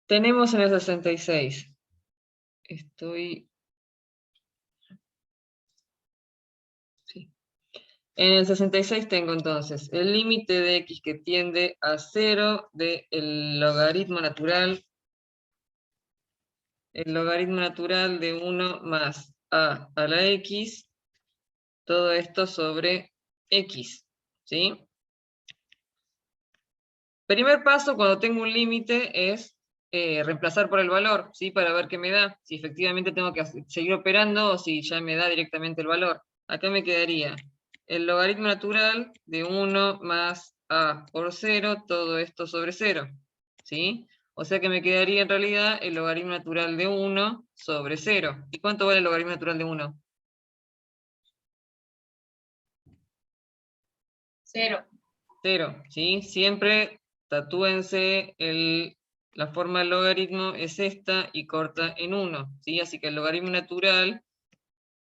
Tenemos en el 66. Sí. En el 66 tengo entonces el límite de x que tiende a 0 del logaritmo natural. El logaritmo natural de 1 más a la x. Todo esto sobre x. ¿Sí? Primer paso cuando tengo un límite es reemplazar por el valor, ¿sí? Para ver qué me da, si efectivamente tengo que seguir operando o si ya me da directamente el valor. Acá me quedaría el logaritmo natural de 1 más a por 0, todo esto sobre 0, ¿sí? O sea que me quedaría en realidad el logaritmo natural de 1 sobre 0. ¿Y cuánto vale el logaritmo natural de 1? 0. 0, ¿sí? Siempre tatúense la forma del logaritmo es esta y corta en 1, ¿sí? Así que el logaritmo natural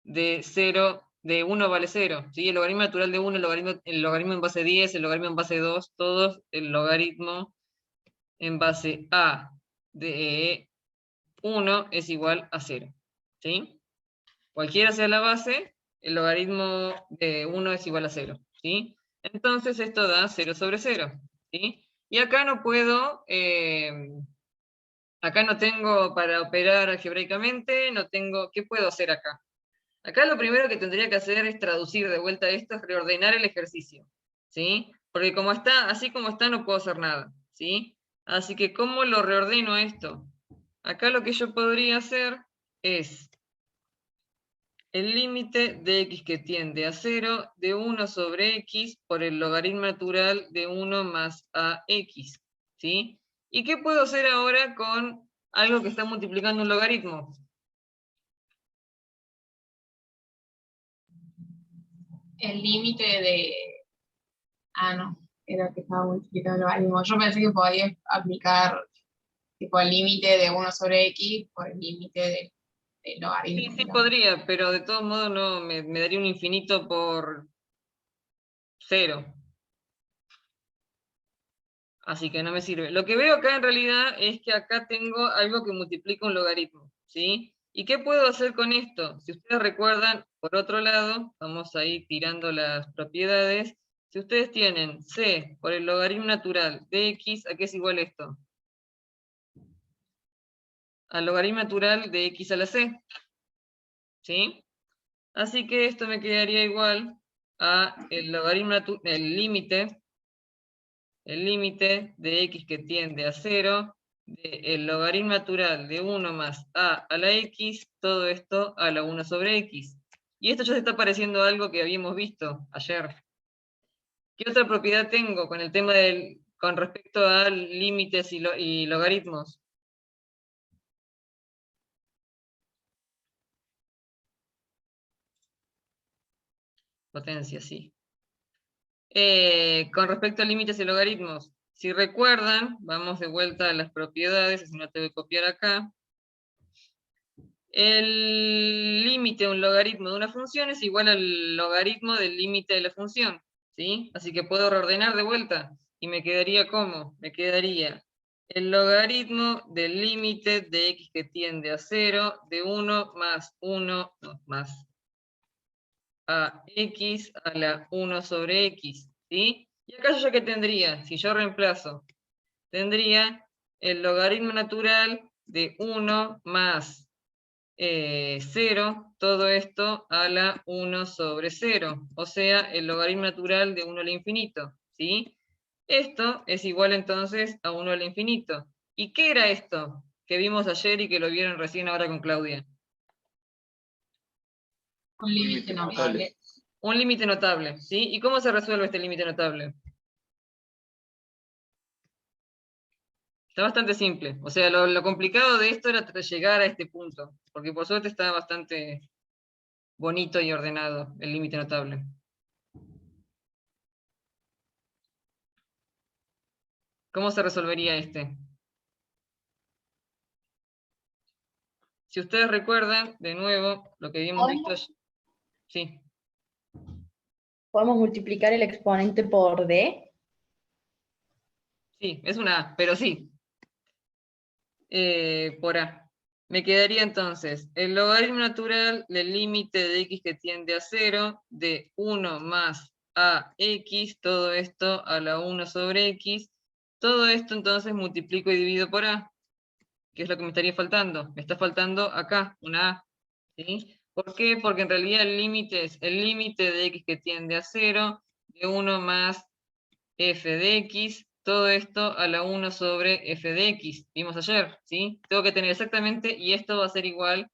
de 0, de 1 vale 0, ¿sí? El logaritmo natural de 1, el logaritmo en base 10, el logaritmo en base 2, todos el logaritmo en base a de 1 es igual a 0, ¿sí? Cualquiera sea la base, el logaritmo de 1 es igual a 0, ¿sí? Entonces esto da 0 sobre 0, ¿sí? Y acá no puedo, acá no tengo para operar algebraicamente, no tengo, ¿qué puedo hacer acá? Acá lo primero que tendría que hacer es traducir de vuelta esto, es reordenar el ejercicio, ¿sí? Porque como está, así como está no puedo hacer nada, ¿sí? Así que ¿cómo lo reordeno esto? Acá lo que yo podría hacer es el límite de x que tiende a 0 de 1 sobre x por el logaritmo natural de 1 más ax, ¿sí? ¿Y qué puedo hacer ahora con algo que está multiplicando un logaritmo? El límite de... Ah, no, era que estaba multiplicando el logaritmo. Yo pensé que podías aplicar tipo el límite de 1 sobre x por el límite del logaritmo. Sí, podría, pero de todos modos no, me daría un infinito por 0. Así que no me sirve. Lo que veo acá en realidad es que acá tengo algo que multiplica un logaritmo, ¿sí? ¿Y qué puedo hacer con esto? Si ustedes recuerdan, por otro lado, vamos a ir tirando las propiedades. Si ustedes tienen c por el logaritmo natural de x, ¿a qué es igual esto? Al logaritmo natural de x a la c, ¿sí? Así que esto me quedaría igual a el límite de x que tiende a 0, el logaritmo natural de 1 más a la x, todo esto a la 1 sobre x. Y esto ya se está pareciendo a algo que habíamos visto ayer. ¿Qué otra propiedad tengo con el tema con respecto a límites y logaritmos? Potencia, sí. Con respecto a límites y logaritmos, si recuerdan, vamos de vuelta a las propiedades, así no te voy a copiar acá. El límite de un logaritmo de una función es igual al logaritmo del límite de la función, ¿sí? Así que puedo reordenar de vuelta y me quedaría ¿cómo? Me quedaría el logaritmo del límite de x que tiende a 0 de 1 más 1 más a x a la 1 sobre x, ¿sí? Y acá yo ya que tendría, si yo reemplazo, tendría el logaritmo natural de 1 más 0, todo esto a la 1 sobre 0, o sea, el logaritmo natural de 1 al infinito, ¿sí? Esto es igual entonces a 1 al infinito. ¿Y qué era esto que vimos ayer y que lo vieron recién ahora con Claudia? Un límite notable. Un límite notable, ¿sí? ¿Y cómo se resuelve este límite notable? Está bastante simple. O sea, lo complicado de esto era llegar a este punto, porque por suerte está bastante bonito y ordenado el límite notable. ¿Cómo se resolvería este? Si ustedes recuerdan, de nuevo, lo que habíamos visto... Sí. ¿Podemos multiplicar el exponente por d? Sí, es una A, pero sí. por A. Me quedaría entonces el logaritmo natural del límite de x que tiende a 0, de 1 más ax, todo esto a la 1 sobre x. Todo esto entonces multiplico y divido por A. ¿Qué es lo que me estaría faltando? Me está faltando acá, una A. ¿Sí? ¿Por qué? Porque en realidad el límite es el límite de x que tiende a 0, de 1 más f de x, todo esto a la 1 sobre f de x. Vimos ayer, ¿sí? Tengo que tener exactamente, y esto va a ser igual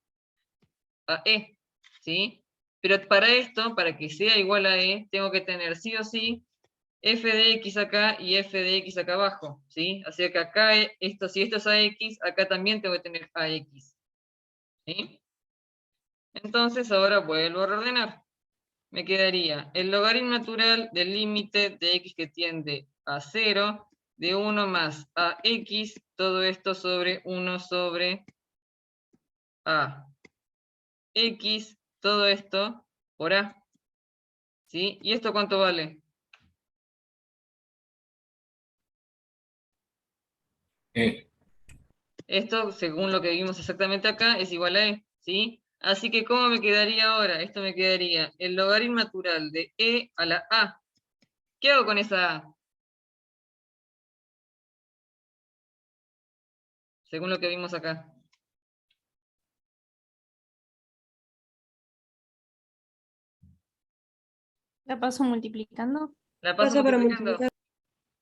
a e, ¿sí? Pero para esto, para que sea igual a e, tengo que tener sí o sí f de x acá y f de x acá abajo, ¿sí? Así que acá, esto, si esto es ax, acá también tengo que tener ax, ¿sí? Entonces ahora vuelvo a reordenar. Me quedaría el logaritmo natural del límite de x que tiende a 0, de 1 más ax, todo esto sobre 1 sobre ax, todo esto por a, ¿sí? ¿Y esto cuánto vale? Esto, según lo que vimos exactamente acá, es igual a e, ¿sí? Así que, ¿cómo me quedaría ahora? Esto me quedaría el logaritmo natural de e a la a. ¿Qué hago con esa a? Según lo que vimos acá. ¿La paso multiplicando? La paso Pasa para multiplicando, multiplicar.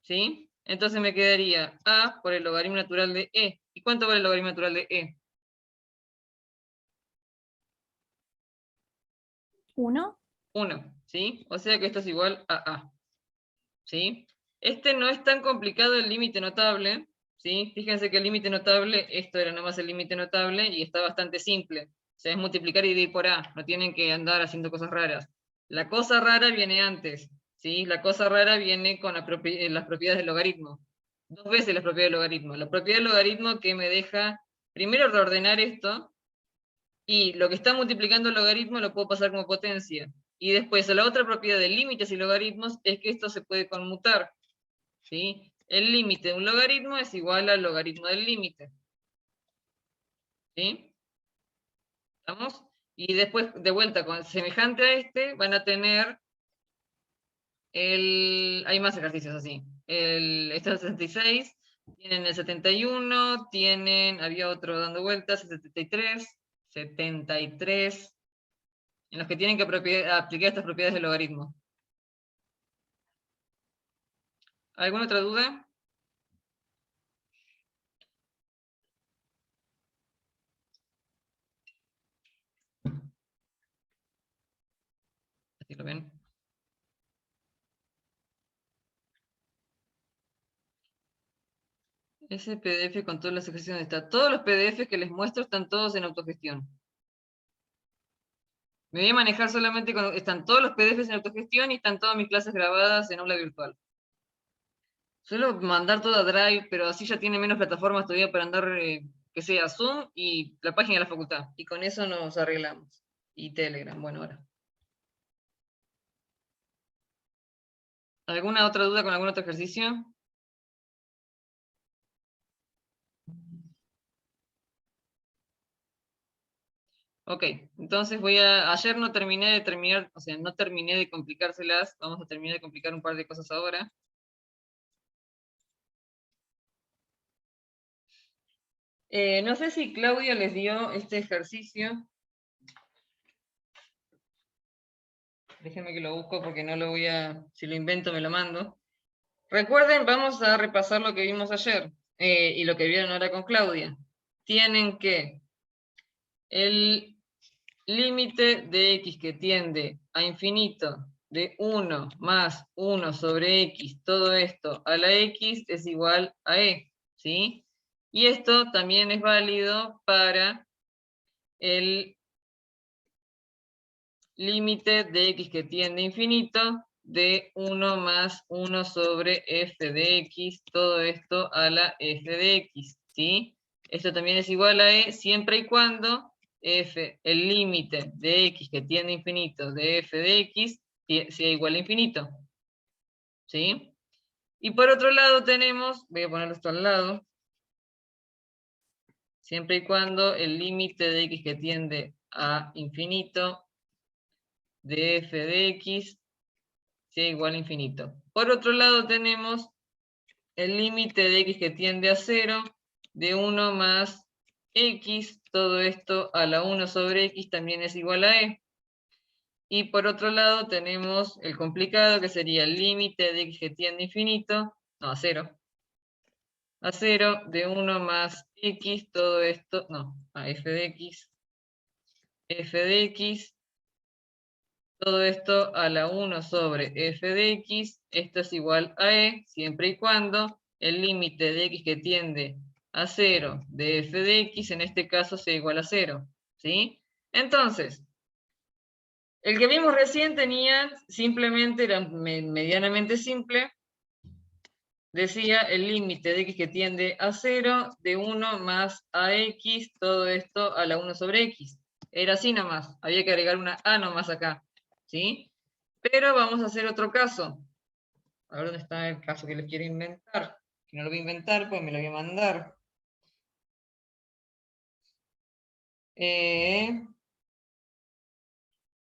¿sí? Entonces me quedaría a por el logaritmo natural de e. ¿Y cuánto vale el logaritmo natural de e? 1. 1, ¿sí? O sea que esto es igual a, ¿sí? Este no es tan complicado el límite notable, ¿sí? Fíjense que el límite notable, esto era nomás el límite notable y está bastante simple. O sea, es multiplicar y dividir por a, no tienen que andar haciendo cosas raras. La cosa rara viene antes, ¿sí? La cosa rara viene con las propiedades del logaritmo. 2 veces las propiedades del logaritmo. La propiedad del logaritmo que me deja, primero reordenar esto, y lo que está multiplicando el logaritmo lo puedo pasar como potencia. Y después, la otra propiedad de límites y logaritmos es que esto se puede conmutar, ¿sí? El límite de un logaritmo es igual al logaritmo del límite, ¿sí? ¿Estamos? Y después, de vuelta, con semejante a este, van a tener hay más ejercicios así. Este es el 66, tienen el 71, había otro dando vueltas, el 73, en los que tienen que aplicar estas propiedades del logaritmo. ¿Alguna otra duda? Así lo ven. Ese PDF con todas las ejercicios está. Todos los PDFs que les muestro están todos en autogestión. Me voy a manejar solamente con... Están todos los PDFs en autogestión y están todas mis clases grabadas en aula virtual. Suelo mandar todo a Drive, pero así ya tiene menos plataformas todavía para andar, que sea Zoom y la página de la facultad. Y con eso nos arreglamos. Y Telegram, bueno, ahora. ¿Alguna otra duda con algún otro ejercicio? Ok, entonces ayer no terminé o sea, no terminé de complicárselas. Vamos a terminar de complicar un par de cosas ahora. No sé si Claudia les dio este ejercicio. Déjenme que lo busco porque no lo voy a... Si lo invento me lo mando. Recuerden, vamos a repasar lo que vimos ayer y lo que vieron ahora con Claudia. Tienen que el límite de x que tiende a infinito de 1 más 1 sobre x, todo esto a la x es igual a e, ¿sí? Y esto también es válido para el límite de x que tiende a infinito de 1 más 1 sobre f de x, todo esto a la f de x, ¿sí? Esto también es igual a e siempre y cuando el límite de x que tiende a infinito de f de x sea igual a infinito, ¿sí? Y por otro lado tenemos, voy a ponerlo esto al lado, siempre y cuando el límite de x que tiende a infinito de f de x sea igual a infinito. Por otro lado tenemos el límite de x que tiende a 0 de 1 más x, todo esto a la 1 sobre x también es igual a e. Y por otro lado tenemos el complicado, que sería el límite de x que tiende a infinito, no, a 0. A 0 de 1 más x, todo esto, no, a f de x, todo esto a la 1 sobre f de x, esto es igual a e, siempre y cuando el límite de x que tiende a 0 de f de x, en este caso sea igual a 0, ¿sí? Entonces, el que vimos recién tenía, simplemente era medianamente simple, decía el límite de x que tiende a 0 de 1 más ax, todo esto a la 1 sobre x. Era así nomás, había que agregar una a nomás acá, ¿sí? Pero vamos a hacer otro caso. A ver dónde está el caso que les quiero inventar. Que no lo voy a inventar, pues me lo voy a mandar.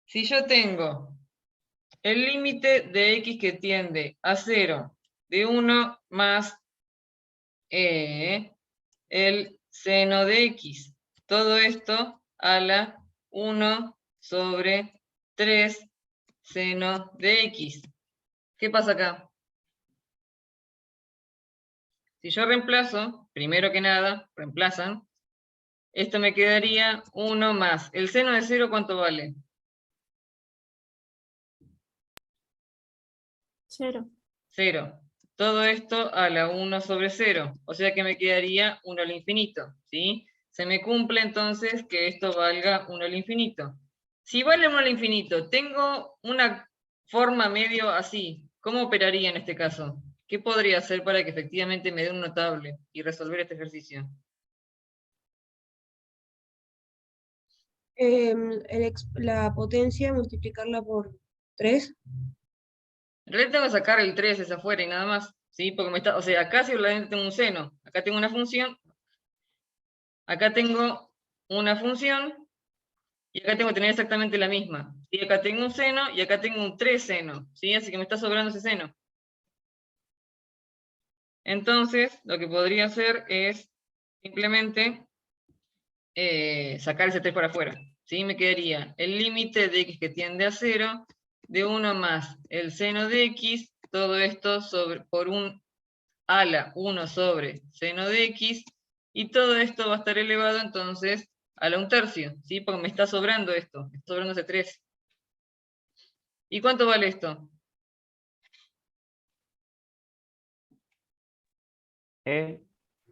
Si yo tengo el límite de x que tiende a 0 de 1 más el seno de x. Todo esto a la 1 sobre 3 seno de x. ¿Qué pasa acá? Si yo reemplazo, primero que nada, reemplazan, esto me quedaría 1 más. ¿El seno de 0 cuánto vale? 0. 0. Todo esto a la 1 sobre 0. O sea que me quedaría 1 al infinito, ¿sí? Se me cumple entonces que esto valga 1 al infinito. Si vale 1 al infinito, tengo una forma medio así. ¿Cómo operaría en este caso? ¿Qué podría hacer para que efectivamente me dé un notable y resolver este ejercicio? La potencia, multiplicarla por 3. En realidad tengo que sacar el 3 hacia afuera y nada más, ¿sí? Porque me está, o sea, acá simplemente tengo un seno. Acá tengo una función. Acá tengo una función. Y acá tengo que tener exactamente la misma. Y acá tengo un seno y acá tengo un 3 seno, ¿sí? Así que me está sobrando ese seno. Entonces, lo que podría hacer es simplemente sacar ese 3 para afuera, ¿sí? Me quedaría el límite de x que tiende a 0 de 1 más el seno de x, todo esto por un a la 1 sobre seno de x, y todo esto va a estar elevado entonces a la 1/3, ¿sí? Porque me está sobrando esto, me está sobrando ese 3. ¿Y cuánto vale esto? E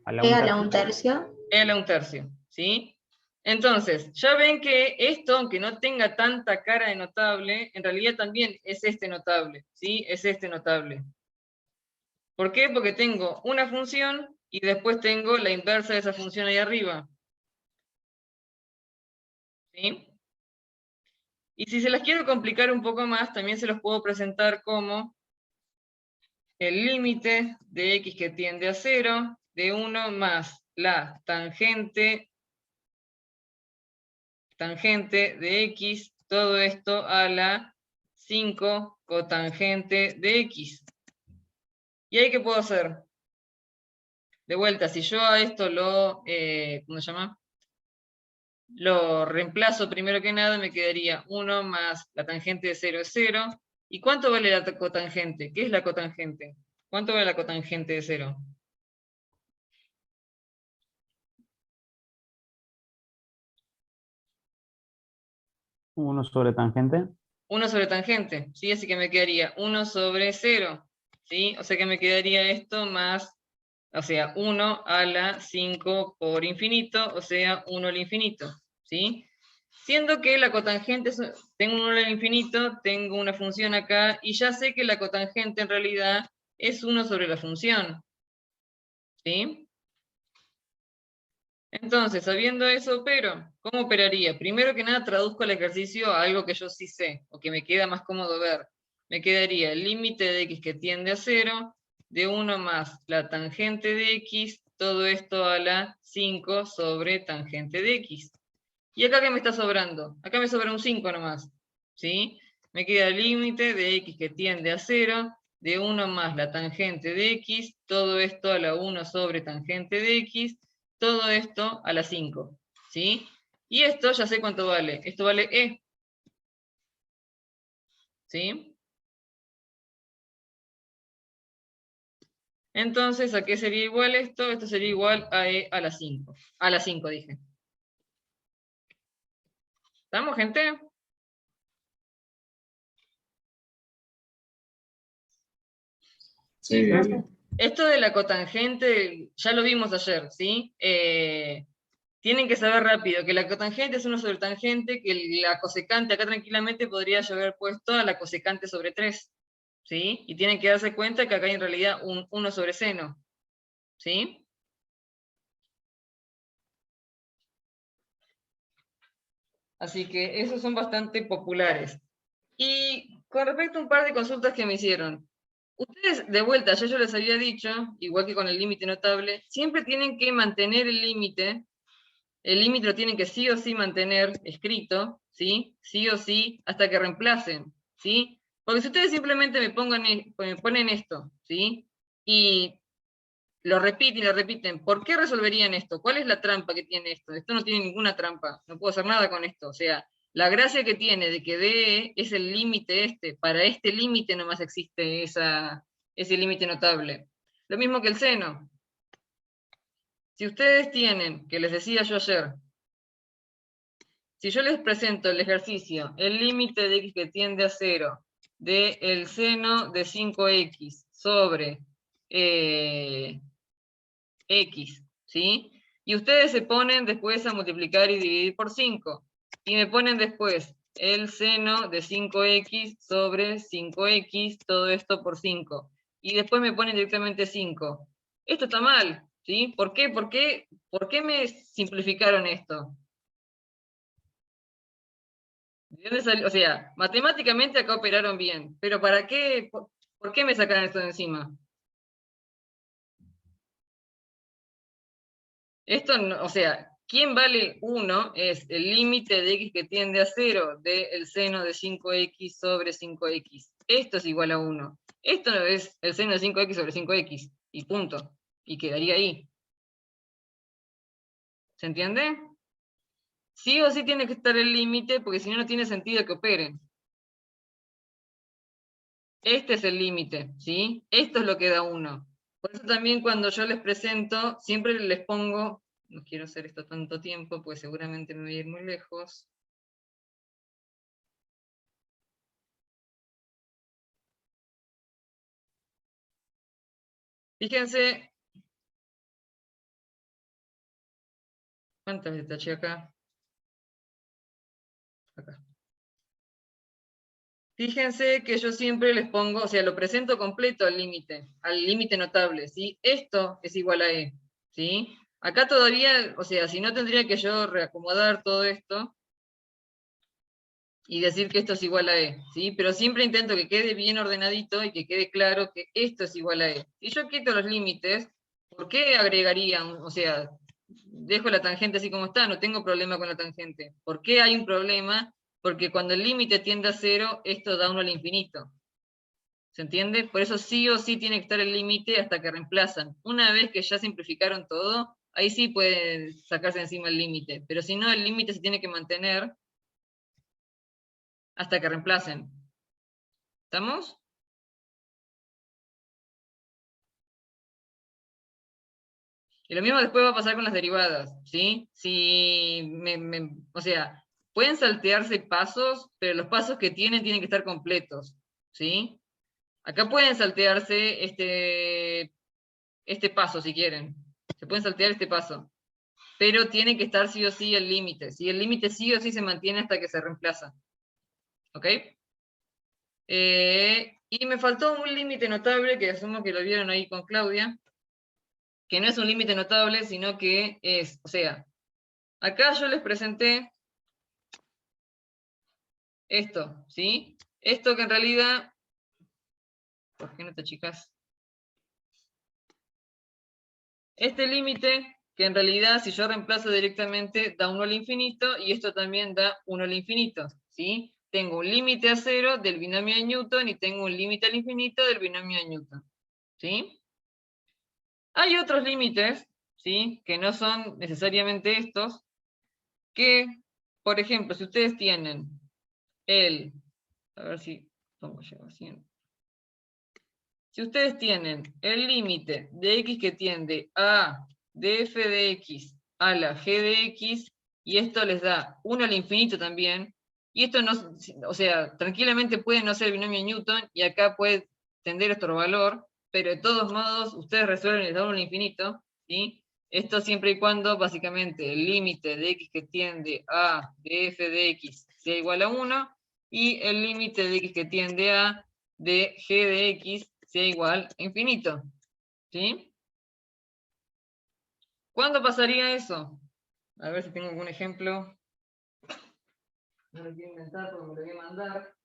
a la E a 1/3. la 1/3. E a la 1/3, ¿sí? Entonces, ya ven que esto, aunque no tenga tanta cara de notable, en realidad también es este notable, ¿sí? Es este notable. ¿Por qué? Porque tengo una función y después tengo la inversa de esa función ahí arriba. ¿Sí? Y si se las quiero complicar un poco más, también se los puedo presentar como el límite de x que tiende a 0 de 1 más la tangente de x, todo esto a la 5 cotangente de x. ¿Y ahí qué puedo hacer? De vuelta, si yo a esto lo, ¿cómo se llama? Lo reemplazo primero que nada, me quedaría 1 más la tangente de 0 es 0. ¿Y cuánto vale la cotangente? ¿Qué es la cotangente? ¿Cuánto vale la cotangente de 0? Uno sobre tangente. 1 sobre tangente, ¿sí? Así que me quedaría 1 sobre 0, ¿sí? O sea que me quedaría esto más, o sea, 1 a la 5 por infinito, o sea, 1 al infinito, ¿sí? Siendo que la cotangente, tengo un 1 al infinito, tengo una función acá, y ya sé que la cotangente en realidad es 1 sobre la función, ¿sí? Entonces, sabiendo eso, pero, ¿cómo operaría? Primero que nada, traduzco el ejercicio a algo que yo sí sé, o que me queda más cómodo ver. Me quedaría el límite de x que tiende a 0, de 1 más la tangente de x, todo esto a la 5 sobre tangente de x. ¿Y acá qué me está sobrando? Acá me sobra un 5 nomás, ¿sí? Me queda el límite de x que tiende a 0, de 1 más la tangente de x, todo esto a la 1 sobre tangente de x, todo esto a la 5, ¿sí? Y esto ya sé cuánto vale, esto vale e, ¿sí? Entonces, ¿a qué sería igual esto? Esto sería igual a e a la 5. A la 5 dije. ¿Estamos, gente? Sí, Esto de la cotangente, ya lo vimos ayer, ¿sí? Tienen que saber rápido que la cotangente es 1 sobre tangente, que la cosecante acá tranquilamente podría yo haber puesto a la cosecante sobre 3, ¿sí? Y tienen que darse cuenta que acá hay en realidad un 1 sobre seno, ¿sí? Así que esos son bastante populares. Y con respecto a un par de consultas que me hicieron, ustedes, de vuelta, yo les había dicho, igual que con el límite notable, siempre tienen que mantener el límite lo tienen que sí o sí mantener escrito, ¿sí? Sí o sí, hasta que reemplacen, ¿sí? Porque si ustedes simplemente me ponen esto, ¿sí? Y lo repiten, ¿por qué resolverían esto? ¿Cuál es la trampa que tiene esto? Esto no tiene ninguna trampa, no puedo hacer nada con esto, o sea, la gracia que tiene de que DE es el límite este, para este límite nomás existe ese límite notable. Lo mismo que el seno. Si ustedes tienen, que les decía yo ayer, si yo les presento el ejercicio, el límite de x que tiende a 0 del seno de 5x sobre x, ¿sí? Y ustedes se ponen después a multiplicar y dividir por 5. Y me ponen después el seno de 5x sobre 5x, todo esto por 5. Y después me ponen directamente 5. Esto está mal, ¿sí? ¿Por qué? ¿Por qué me simplificaron esto? ¿De dónde salió? O sea, matemáticamente acá operaron bien, pero ¿para qué? ¿Por qué me sacaron esto de encima? Esto, o sea, ¿quién vale 1? Es el límite de x que tiende a 0 del seno de 5x sobre 5x. Esto es igual a 1. Esto es el seno de 5x sobre 5x. Y punto. Y quedaría ahí. ¿Se entiende? Sí o sí tiene que estar el límite, porque si no, no tiene sentido que operen. Este es el límite, ¿sí? Esto es lo que da 1. Por eso también cuando yo les presento, siempre les pongo, no quiero hacer esto tanto tiempo, pues seguramente me voy a ir muy lejos. Fíjense, ¿cuántas veces taché acá? Acá. Fíjense que yo siempre les pongo, o sea, lo presento completo al límite notable, ¿sí? Esto es igual a E, ¿sí? Acá todavía, o sea, si no tendría que yo reacomodar todo esto y decir que esto es igual a E, ¿sí? Pero siempre intento que quede bien ordenadito y que quede claro que esto es igual a E. Si yo quito los límites, ¿por qué agregaría, o sea, dejo la tangente así como está, no tengo problema con la tangente? ¿Por qué hay un problema? Porque cuando el límite tiende a 0, esto da 1 al infinito. ¿Se entiende? Por eso sí o sí tiene que estar el límite hasta que reemplazan. Una vez que ya simplificaron todo, ahí sí pueden sacarse encima el límite. Pero si no, el límite se tiene que mantener hasta que reemplacen. ¿Estamos? Y lo mismo después va a pasar con las derivadas, ¿sí? O sea, pueden saltearse pasos, pero los pasos que tienen que estar completos, ¿sí? Acá pueden saltearse este paso si quieren. Se pueden saltear este paso. Pero tiene que estar sí o sí el límite. ¿Sí? El límite sí o sí se mantiene hasta que se reemplaza. ¿Ok? Y me faltó un límite notable, que asumo que lo vieron ahí con Claudia, que no es un límite notable, sino que es, o sea, acá yo les presenté esto, ¿sí? Esto que en realidad, ¿por qué no te chicas? Este límite, que en realidad si yo reemplazo directamente da 1 al infinito, y esto también da 1 al infinito, ¿sí? Tengo un límite a 0 del binomio de Newton y tengo un límite al infinito del binomio de Newton, ¿sí? Hay otros límites, ¿sí? Que no son necesariamente estos, que, por ejemplo, si ustedes tienen a ver si pongo yo así. Si ustedes tienen el límite de x que tiende a df de x a la g de x, y esto les da 1 al infinito también, y esto no, o sea, tranquilamente puede no ser el binomio de Newton, y acá puede tender a otro valor, pero de todos modos, ustedes resuelven y les da 1 al infinito, ¿sí? Esto siempre y cuando, básicamente, el límite de x que tiende a df de x sea igual a 1, y el límite de x que tiende a de g de x sea igual a infinito, ¿sí? ¿Cuándo pasaría eso? A ver si tengo algún ejemplo. No lo quiero inventar porque me lo voy a mandar.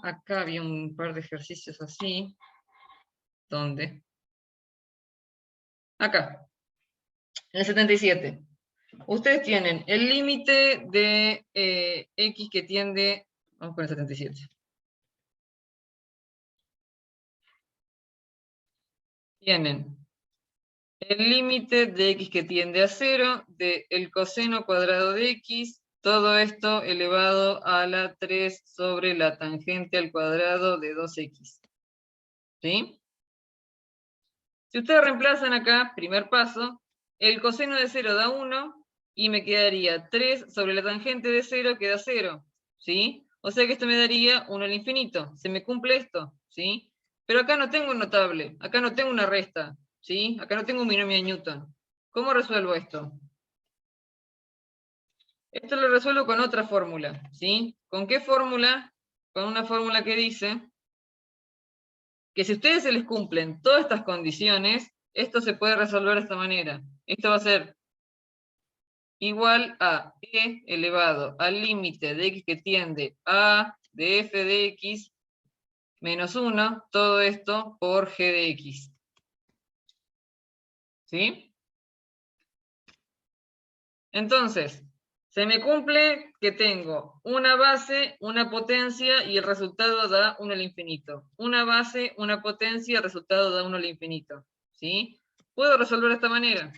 Acá había un par de ejercicios así. ¿Dónde? Acá, en el 77. Ustedes tienen el límite de x que tiende, vamos con el 77. Tienen el límite de x que tiende a 0 del coseno cuadrado de x, todo esto elevado a la 3 sobre la tangente al cuadrado de 2x. ¿Sí? Si ustedes reemplazan acá, primer paso, el coseno de 0 da 1 y me quedaría 3 sobre la tangente de 0 que da 0. ¿Sí? O sea que esto me daría 1 al infinito. Se me cumple esto. ¿Sí? Pero acá no tengo un notable, acá no tengo una resta. ¿Sí? Acá no tengo un binomio de Newton. ¿Cómo resuelvo esto? Esto lo resuelvo con otra fórmula, ¿sí? ¿Con qué fórmula? Con una fórmula que dice que si a ustedes se les cumplen todas estas condiciones, esto se puede resolver de esta manera. Esto va a ser igual a e elevado al límite de x que tiende a de f de x menos 1, todo esto por g de x. ¿Sí? Entonces, se me cumple que tengo una base, una potencia y el resultado da 1 al infinito. Una base, una potencia y el resultado da 1 al infinito. ¿Sí? Puedo resolver de esta manera.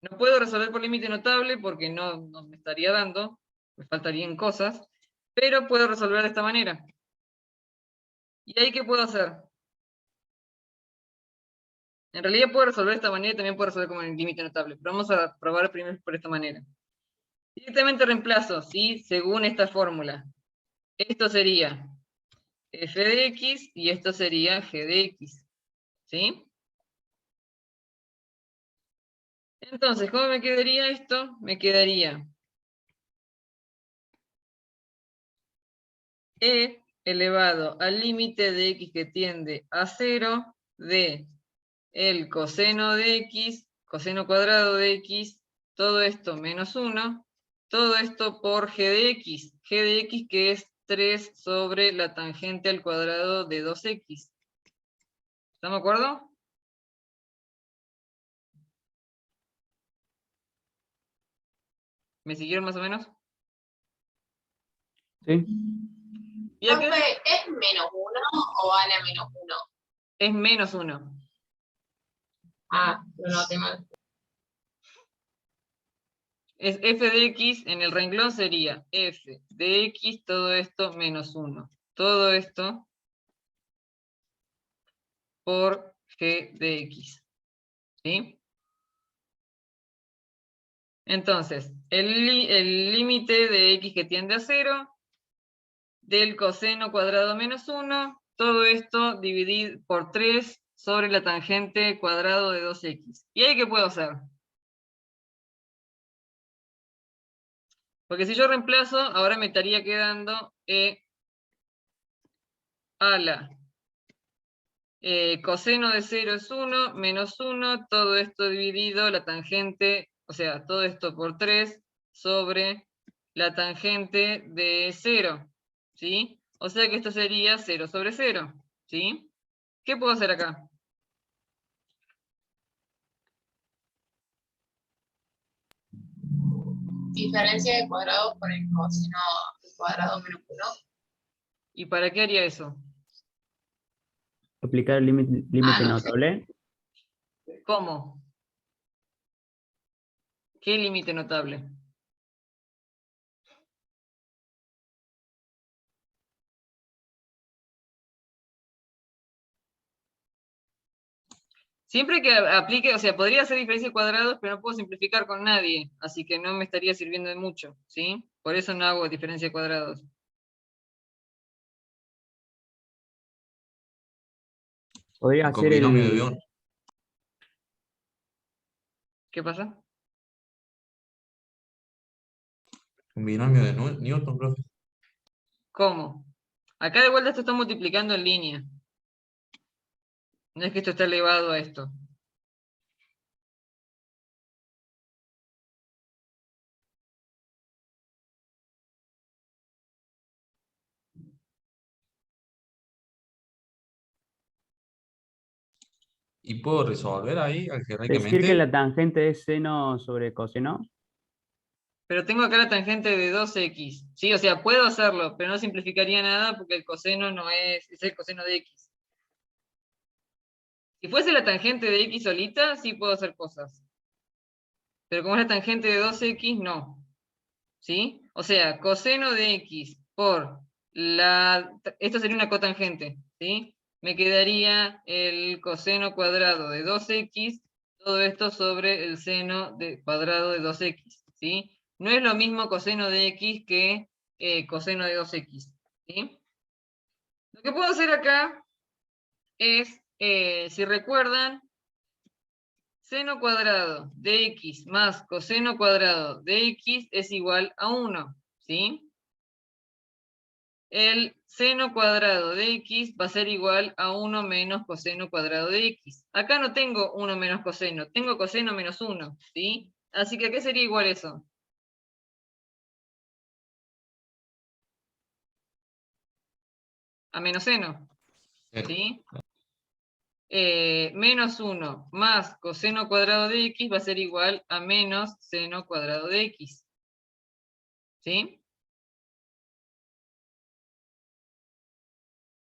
No puedo resolver por límite notable porque no me estaría dando, me faltarían cosas, pero puedo resolver de esta manera. ¿Y ahí qué puedo hacer? En realidad puedo resolver de esta manera y también puedo resolver como en límite notable, pero vamos a probar primero por esta manera. Directamente reemplazo, ¿sí? Según esta fórmula. Esto sería f de x y esto sería g de x. ¿Sí? Entonces, ¿cómo me quedaría esto? Me quedaría e elevado al límite de x que tiende a 0 de el coseno de x, coseno cuadrado de x, todo esto menos 1, todo esto por g de x que es 3 sobre la tangente al cuadrado de 2x. ¿Estamos de acuerdo? ¿Me siguieron más o menos? Sí. Y acá Profe, ¿es menos 1 o vale a menos 1? es menos 1. Ah, lo noté mal. Es f de x en el renglón sería f de x, todo esto menos 1. Todo esto por g de x. ¿Sí? Entonces, el límite de x que tiende a 0 del coseno cuadrado menos 1, todo esto dividido por 3 sobre la tangente cuadrado de 2x. ¿Y ahí qué puedo hacer? Porque si yo reemplazo, ahora me estaría quedando e a la coseno de 0 es 1, menos 1, todo esto dividido la tangente, o sea, todo esto por 3 sobre la tangente de 0, ¿sí? O sea que esto sería 0 sobre 0, ¿sí? ¿Qué puedo hacer acá? Diferencia de cuadrados por el coseno del cuadrado menos 1. ¿Y para qué haría eso? Aplicar el límite No sé. notable. ¿Cómo? ¿Qué límite notable? Siempre que aplique, o sea, podría hacer diferencia de cuadrados, pero no puedo simplificar con nadie, así que no me estaría sirviendo de mucho, ¿sí? Por eso no hago diferencia de cuadrados. Podría Con hacer binomio de el... Bion. ¿Qué pasa? Con binomio de Newton, profe. ¿Cómo? Acá de vuelta esto está multiplicando en línea. No es que esto está elevado a esto. Y puedo resolver ahí Decir que algebraicamente. la tangente es seno sobre coseno. Pero tengo acá la tangente de 2x. Sí, o sea, puedo hacerlo, pero no simplificaría nada porque el coseno no es el coseno de x. Si fuese la tangente de x solita, sí puedo hacer cosas. Pero como es la tangente de 2x, no. ¿Sí? O sea, coseno de x por la... Esto sería una cotangente, ¿sí? Me quedaría el coseno cuadrado de 2x, todo esto sobre el seno cuadrado de 2x, ¿sí? No es lo mismo coseno de x que coseno de 2x, ¿sí? Lo que puedo hacer acá es, si recuerdan, seno cuadrado de x más coseno cuadrado de x es igual a 1, ¿sí? El seno cuadrado de x va a ser igual a 1 menos coseno cuadrado de x. Acá no tengo 1 menos coseno, tengo coseno menos 1, ¿sí? Así que ¿a qué sería igual eso? A menos seno, ¿sí? Menos 1 más coseno cuadrado de x va a ser igual a menos seno cuadrado de x, ¿sí?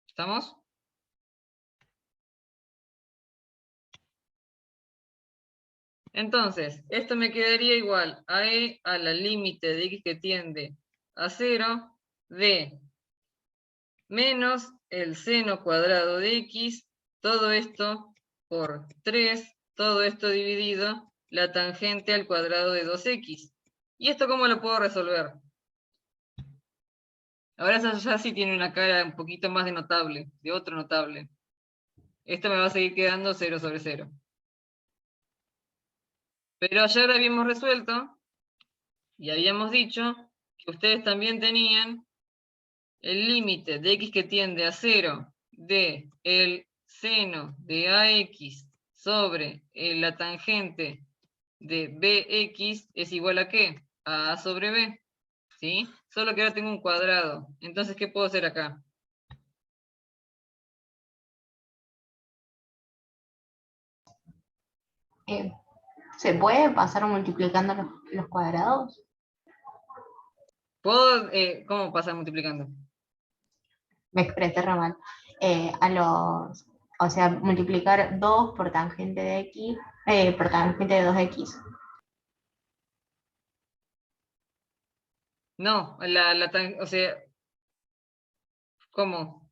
¿Estamos? Entonces, esto me quedaría igual a e a la límite de x que tiende a 0 de menos el seno cuadrado de x, todo esto por 3, todo esto dividido la tangente al cuadrado de 2x. ¿Y esto cómo lo puedo resolver? Ahora eso ya sí tiene una cara un poquito más de notable, de otro notable. Esto me va a seguir quedando 0 sobre 0. Pero ayer habíamos resuelto y habíamos dicho que ustedes también tenían el límite de x que tiende a 0 de el seno de ax sobre la tangente de bx es igual a ¿qué? A a sobre b, ¿sí? Solo que ahora tengo un cuadrado. Entonces, ¿qué puedo hacer acá? ¿Se puede pasar multiplicando los cuadrados? ¿Puedo, cómo pasa multiplicando? Me expresé re mal. O sea, multiplicar 2 por tangente de x, por tangente de 2x. No, o sea, ¿cómo?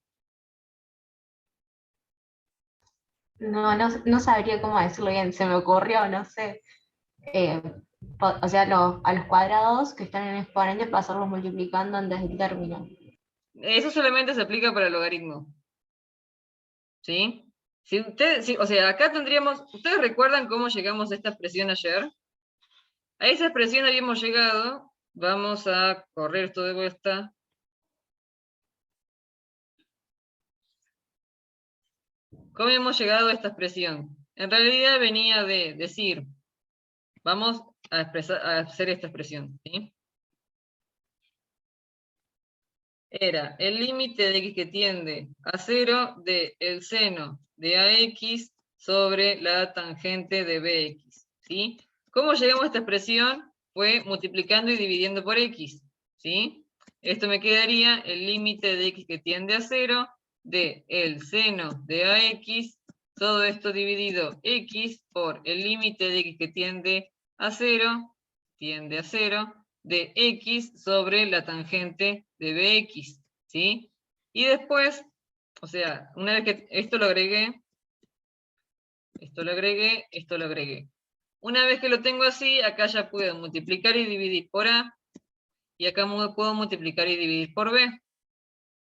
No sabría cómo decirlo bien, se me ocurrió, no sé. Eh, o sea, a los cuadrados que están en exponente, pasarlos multiplicando antes del término. Eso solamente se aplica para el logaritmo. ¿Sí? Si ustedes, o sea, acá tendríamos, ¿ustedes recuerdan cómo llegamos a esta expresión ayer? A esa expresión habíamos llegado, vamos a correr esto de vuelta. ¿Cómo hemos llegado a esta expresión? En realidad venía de decir, vamos a hacer esta expresión, ¿sí? era el límite de x que tiende a 0 de el seno de ax sobre la tangente de bx, ¿sí? ¿Cómo llegamos a esta expresión? Fue multiplicando y dividiendo por x, ¿sí? Esto me quedaría el límite de x que tiende a 0 de el seno de ax, todo esto dividido x por el límite de x que tiende a 0, de x sobre la tangente de bx, ¿sí? Y después, o sea, una vez que esto lo agregué, esto lo agregué, esto lo agregué. Una vez que lo tengo así, acá ya puedo multiplicar y dividir por a, y acá puedo multiplicar y dividir por b,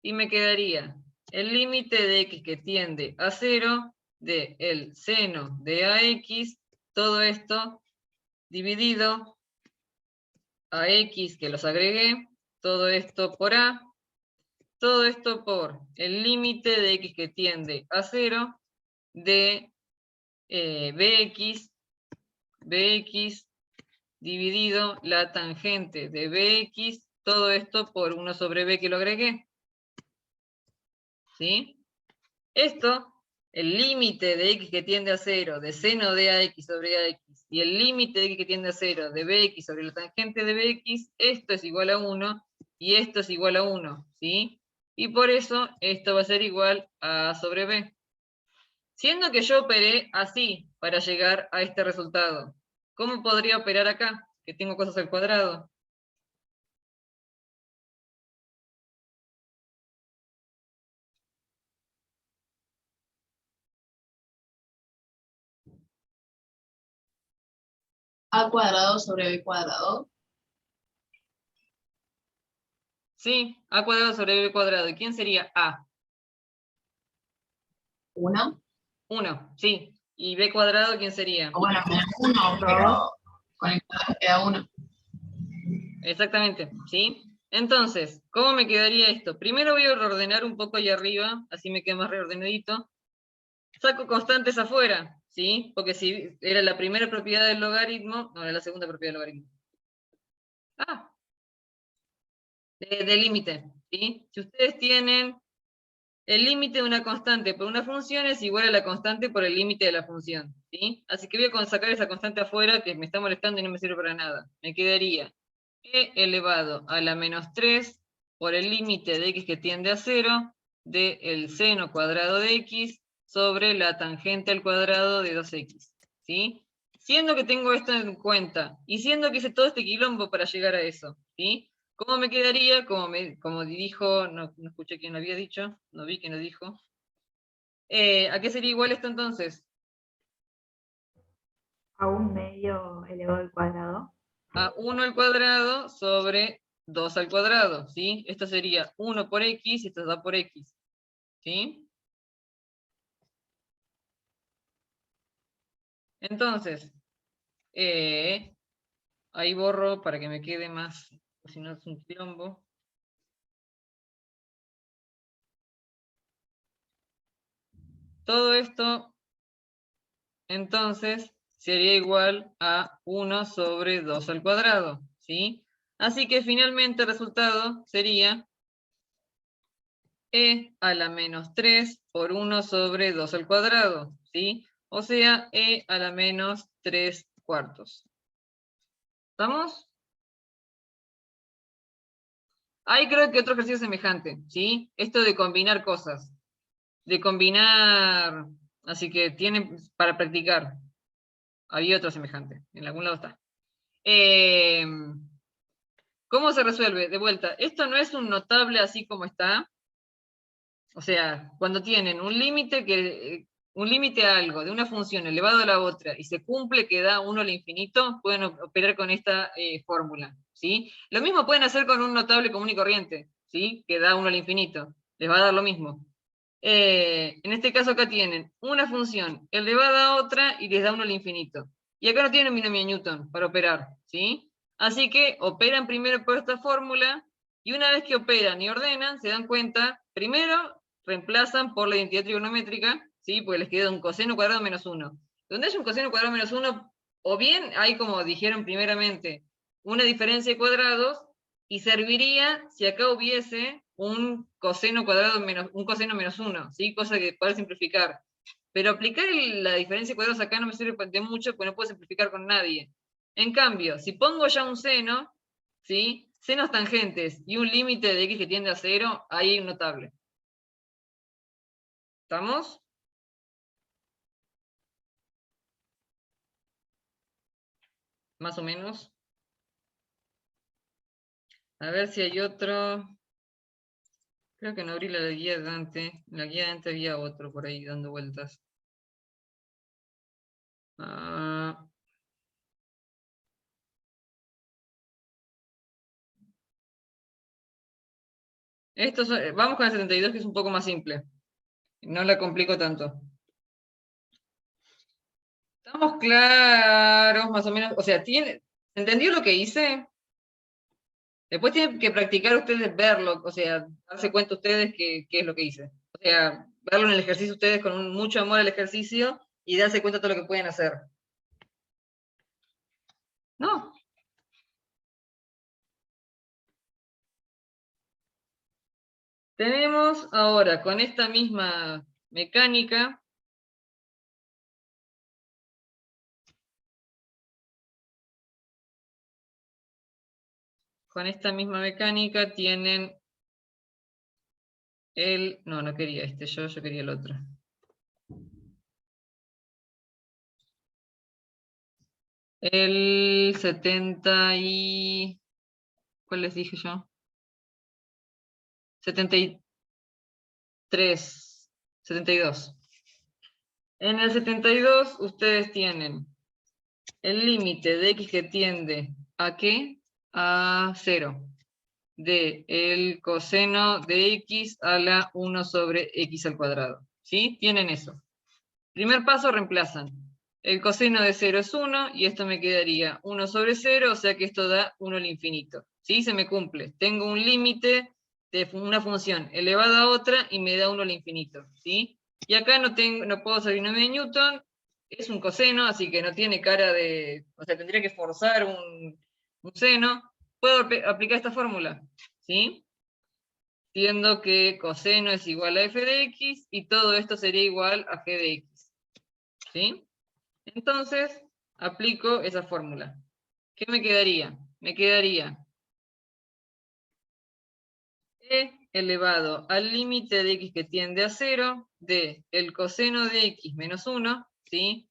y me quedaría el límite de x que tiende a 0 de el seno de ax, todo esto dividido a x, que los agregué, todo esto por a, todo esto por el límite de x que tiende a 0 de bx dividido la tangente de bx, todo esto por 1 sobre b que lo agregué. ¿Sí? Esto, el límite de x que tiende a 0 de seno de ax sobre ax y el límite de x que tiende a 0 de bx sobre la tangente de bx, esto es igual a 1 y esto es igual a 1, ¿sí? Y por eso esto va a ser igual a a sobre b. Siendo que yo operé así para llegar a este resultado, ¿cómo podría operar acá? Que tengo cosas al cuadrado. A cuadrado sobre b cuadrado. Sí, a cuadrado sobre b cuadrado. ¿Y quién sería a? 1. 1, sí. ¿Y b cuadrado quién sería? O bueno, menos 1, pero con el cuadrado queda 1. Exactamente, ¿sí? Entonces, ¿cómo me quedaría esto? Primero voy a reordenar un poco ahí arriba, así me queda más reordenadito. Saco constantes afuera, ¿sí? Porque si era la primera propiedad del logaritmo, no, era la segunda propiedad del logaritmo. Ah, de límite, ¿sí? Si ustedes tienen el límite de una constante por una función es igual a la constante por el límite de la función, ¿sí? Así que voy a sacar esa constante afuera que me está molestando y no me sirve para nada. Me quedaría e elevado a la menos 3 por el límite de x que tiende a 0 de el seno cuadrado de x sobre la tangente al cuadrado de 2x, ¿sí? Siendo que tengo esto en cuenta y siendo que hice todo este quilombo para llegar a eso, ¿sí? ¿Cómo me quedaría? Como dijo, no escuché quién lo había dicho, no vi quién lo dijo. ¿A qué sería igual esto entonces? A un medio elevado al cuadrado. A 1 al cuadrado sobre 2 al cuadrado, ¿sí? Esto sería 1 por x y esto da por x, ¿sí? Entonces, ahí borro para que me quede más, si no es un quilombo. Todo esto, entonces, sería igual a 1 sobre 2 al cuadrado, ¿sí? Así que finalmente el resultado sería e a la menos 3 por 1 sobre 2 al cuadrado, ¿sí? O sea, e a la menos 3 cuartos. ¿Estamos? Ahí creo que otro ejercicio semejante, ¿sí? Esto de combinar cosas. De combinar... Así que tienen para practicar. Había otro semejante. En algún lado está. ¿Cómo se resuelve? De vuelta, esto no es un notable así como está. O sea, cuando tienen un límite a algo de una función elevado a la otra y se cumple que da 1 al infinito, pueden operar con esta fórmula, ¿sí? Lo mismo pueden hacer con un notable común y corriente, ¿sí? Que da 1 al infinito. Les va a dar lo mismo. En este caso acá tienen una función elevada a otra y les da 1 al infinito. Y acá no tienen binomio Newton para operar, ¿sí? Así que operan primero por esta fórmula y una vez que operan y ordenan, se dan cuenta, primero reemplazan por la identidad trigonométrica, ¿sí? Porque les queda un coseno cuadrado menos 1. Donde hay un coseno cuadrado menos 1, o bien hay, como dijeron primeramente, una diferencia de cuadrados, y serviría si acá hubiese un coseno cuadrado menos, un coseno menos 1, ¿sí? Cosa que poder simplificar. Pero aplicar la diferencia de cuadrados acá no me sirve de mucho porque no puedo simplificar con nadie. En cambio, si pongo ya un seno, ¿sí? Senos tangentes y un límite de x que tiende a 0, ahí hay un notable. ¿Estamos? Más o menos. A ver si hay otro. Creo que no abrí la guía de Dante. En la guía de Dante había otro por ahí dando vueltas. Ah, vamos con el 72, que es un poco más simple. No la complico tanto. ¿Estamos claros, más o menos? O sea, ¿entendió lo que hice? Después tienen que practicar ustedes verlo, o sea, darse cuenta ustedes qué es lo que hice. O sea, verlo en el ejercicio ustedes con mucho amor al ejercicio y darse cuenta de todo lo que pueden hacer. ¿No? Tenemos ahora, con esta misma mecánica, tienen el... No quería este, yo quería el otro. El 70 y... ¿Cuál les dije yo? 73, 72. En el 72 ustedes tienen el límite de x que tiende ¿a qué? A 0. De el coseno de x a la 1 sobre x al cuadrado. ¿Sí? Tienen eso. Primer paso, reemplazan. El coseno de 0 es 1, y esto me quedaría 1 sobre 0, o sea que esto da 1 al infinito. ¿Sí? Se me cumple. Tengo un límite de una función elevada a otra, y me da 1 al infinito. ¿Sí? Y acá no puedo hacer binomio de Newton, es un coseno, así que no tiene cara de... O sea, tendría que forzar un seno. Puedo aplicar esta fórmula. ¿Sí? Siendo que coseno es igual a f de x, y todo esto sería igual a g de x. ¿Sí? Entonces, aplico esa fórmula. ¿Qué me quedaría? Me quedaría e elevado al límite de x que tiende a 0 de el coseno de x menos 1, ¿sí?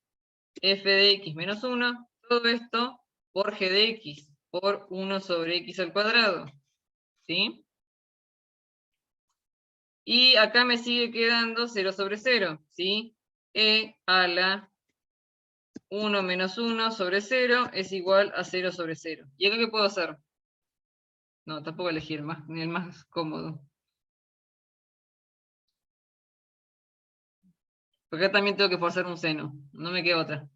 F de x menos 1, todo esto por g de x, por 1 sobre x al cuadrado. ¿Sí? Y acá me sigue quedando 0 sobre 0, ¿sí? E a la 1 menos 1 sobre 0 es igual a 0 sobre 0. ¿Y acá qué puedo hacer? No, tampoco elegí ni el más cómodo. Porque acá también tengo que forzar un seno. No me queda otra.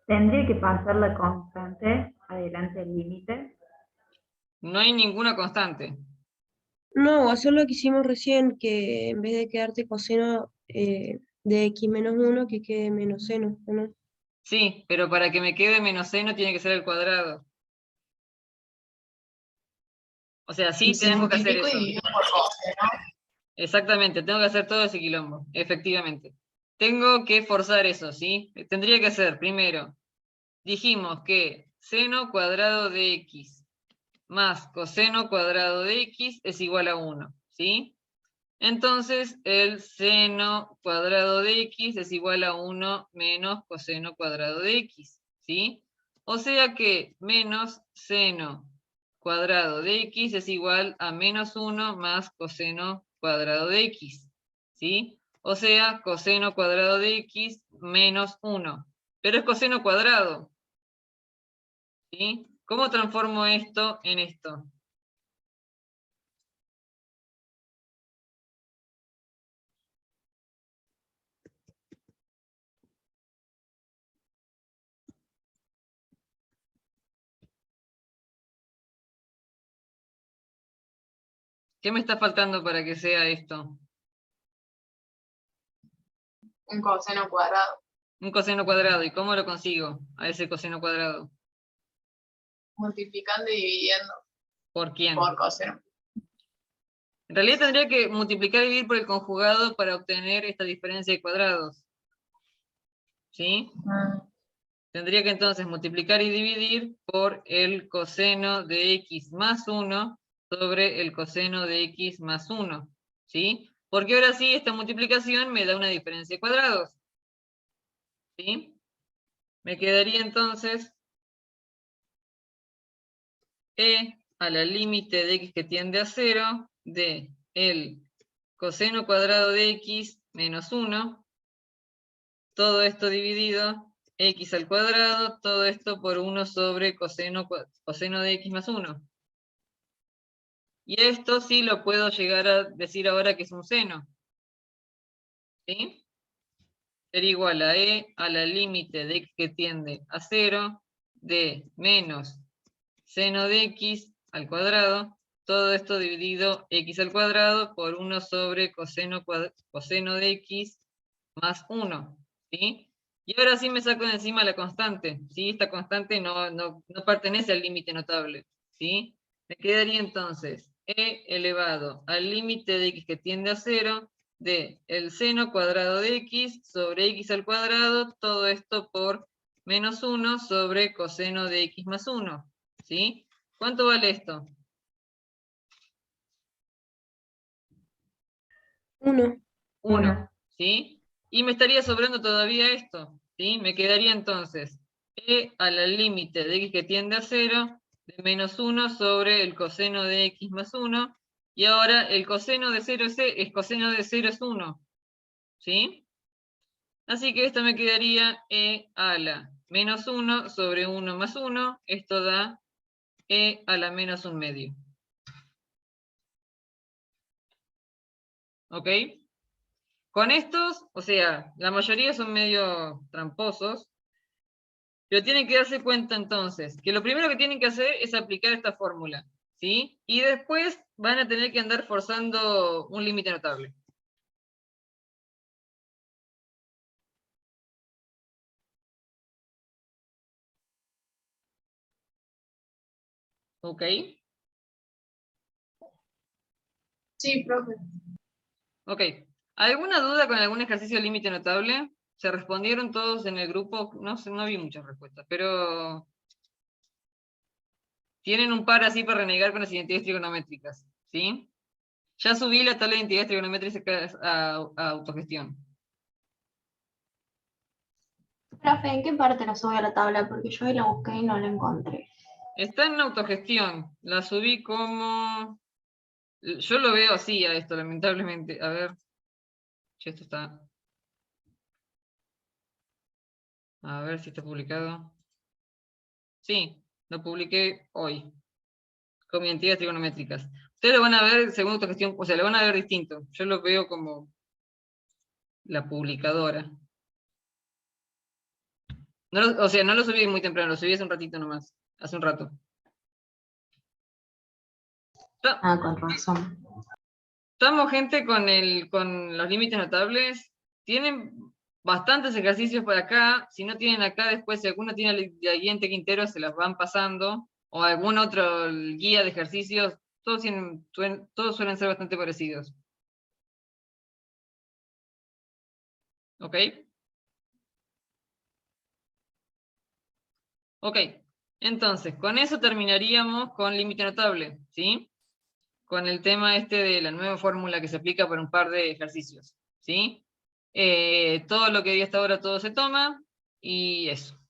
Tendría que pasar la constante adelante del límite. No hay ninguna constante. No, hacer lo que hicimos recién, que en vez de quedarte coseno de x menos 1, que quede menos seno, ¿no? Sí, pero para que me quede menos seno tiene que ser el cuadrado. O sea, sí Y si tengo que hacer multiplico eso. y divido por coseno. Exactamente, tengo que hacer todo ese quilombo, efectivamente. Tengo que forzar eso, ¿sí? Tendría que hacer, primero, dijimos que seno cuadrado de x más coseno cuadrado de x es igual a 1, ¿sí? Entonces, el seno cuadrado de x es igual a 1 menos coseno cuadrado de x, ¿sí? O sea que menos seno cuadrado de x es igual a menos 1 más coseno cuadrado de x, ¿sí? O sea, coseno cuadrado de x menos 1. Pero es coseno cuadrado, ¿sí? ¿Cómo transformo esto en esto? ¿Qué me está faltando para que sea esto? Un coseno cuadrado. un coseno cuadrado. ¿Y cómo lo consigo a ese coseno cuadrado? Multiplicando y dividiendo ¿Por quién? por coseno. En realidad tendría que multiplicar y dividir por el conjugado para obtener esta diferencia de cuadrados. ¿Sí? Tendría que entonces multiplicar y dividir por el coseno de x más 1 sobre el coseno de x más 1. ¿Sí? Porque ahora sí, esta multiplicación me da una diferencia de cuadrados. ¿Sí? Me quedaría entonces e a la límite de x que tiende a 0 de el coseno cuadrado de x menos 1, todo esto dividido, x al cuadrado, todo esto por 1 sobre coseno de x más 1. Y esto sí lo puedo llegar a decir ahora que es un seno. ¿Sí? Sería igual a e a la límite de x que tiende a 0 de menos seno de x al cuadrado, todo esto dividido x al cuadrado por 1 sobre coseno de x más 1. ¿Sí? Y ahora sí me saco de encima la constante. ¿Sí? Esta constante no pertenece al límite notable. ¿Sí? Me quedaría entonces e elevado al límite de x que tiende a 0 de el seno cuadrado de x sobre x al cuadrado, todo esto por menos 1 sobre coseno de x más 1. ¿Sí? ¿Cuánto vale esto? 1. 1. ¿Sí? Y me estaría sobrando todavía esto. ¿Sí? Me quedaría entonces e a la límite de x que tiende a 0 de menos 1 sobre el coseno de x más 1. Y ahora el coseno de 0 es coseno de 0 es 1. ¿Sí? Así que esto me quedaría e a la menos 1 sobre 1 más 1. Esto da e a la menos 1 medio. ¿Ok? Con estos, o sea, la mayoría son medio tramposos, pero tienen que darse cuenta entonces que lo primero que tienen que hacer es aplicar esta fórmula, ¿sí? Y después van a tener que andar forzando un límite notable. ¿Ok? Sí, profe. Ok. ¿Alguna duda con algún ejercicio de límite notable? Se respondieron todos en el grupo, no sé, no vi muchas respuestas, pero tienen un par así para renegar con las identidades trigonométricas, ¿sí? Ya subí la tabla de identidades trigonométricas a autogestión. Profe, ¿en qué parte la sube a la tabla? Porque yo hoy la busqué y no la encontré. Está en autogestión. La subí como... Yo lo veo así a esto, lamentablemente. A ver. Che, esto está... A ver si está publicado. Sí, lo publiqué hoy. Con identidades trigonométricas. Ustedes lo van a ver según autogestión, o sea, lo van a ver distinto. Yo lo veo como la publicadora. O sea, no lo subí muy temprano, lo subí hace un ratito nomás. Hace un rato. Ah, con razón. Estamos, gente, con los límites notables. Tienen bastantes ejercicios por acá. Si no tienen acá, después, si alguno tiene la guía en Quintero, se las van pasando. O algún otro guía de ejercicios. Todos suelen ser bastante parecidos. ¿Ok? Ok. Entonces, con eso terminaríamos con límite notable, ¿sí? Con el tema este de la nueva fórmula que se aplica para un par de ejercicios, ¿sí? Todo lo que di hasta ahora, todo se toma, y eso.